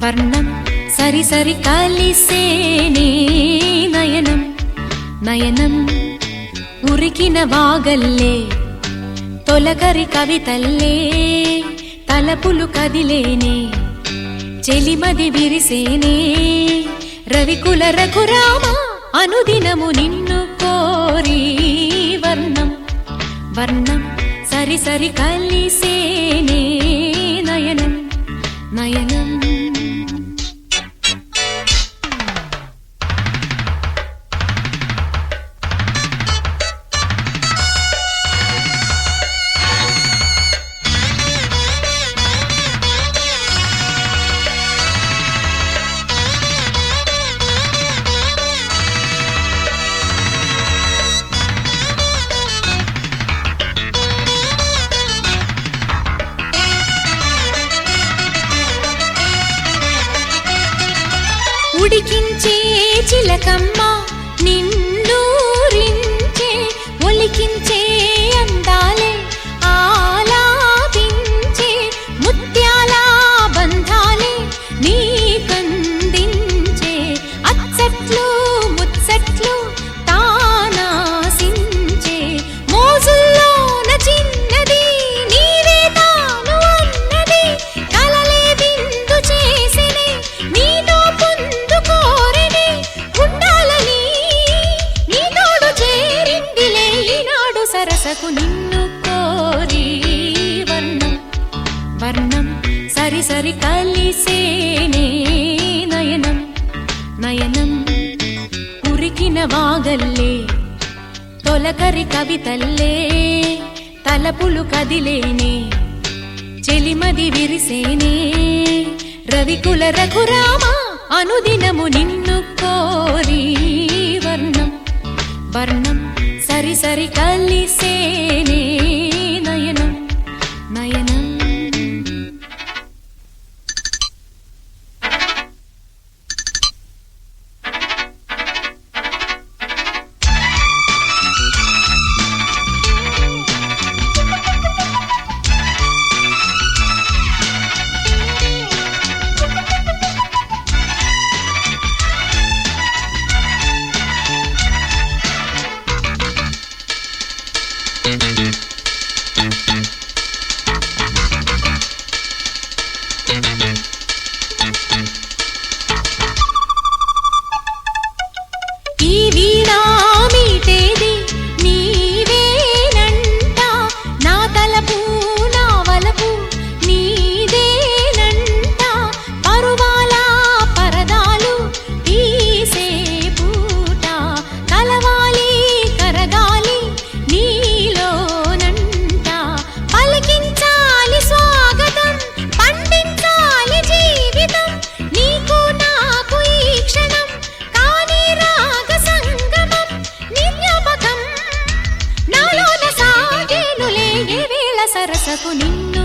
వర్ణం సరి సరి కలిసేనే నయనం నయనం ఉరికిన వాగల్లే తొలకరి కవితల్లే తలపులు కదిలేనే చెలిమది విరిసేనే రవికుల రఘురామ అనుదినము నిన్ను కోరి వర్ణం వర్ణం సరి సరి కలిసేనే నయనం నయనం ఉడికించే చిలకమ్మ నిన్నూరించే ఒలికించే అందాలే ఆలాపించే ముత్యాల బంధాలే నీకందించే అచ్చట్లు ముచ్చట్లు తానాసించే మోజుల్లోన చిన్నది నీవే తాను అన్నది కలలే విందు చేసినే నీతో పొందుకోరని ఉండాలని నీ తోడు చేరిందిలే ఈనాడు సరసకు నిన్ను కోరి వర్ణం వర్ణం సరి సరి కలిసేనే నయనం నయనం ఉరికిన వాగల్లే తొలకరి కవితల్లే తలపులు కదిలేనే చెలిమది విరిసేనే రవికుల రఘురామ అనుదినము నిన్ను కోరి వర్ణం వర్ణం సరి సరి కలిసేనే నయనం నయనం ఈ వీణా మీటేది నీవేనంట నా తలపు నా వలపు నీదేనంట పరువాల పరదాలు తీసే పూట కలవాలి కరగాలి నీలోనంట పలికించాలి స్వాగతం పండించాలి జీవితం నీకు నాకు ఈ క్షణం కాని రాగ సంగమం నిజ్ఞాపకం నాలోన సాగేనులే ఏ వేళ సరసకు నిన్ను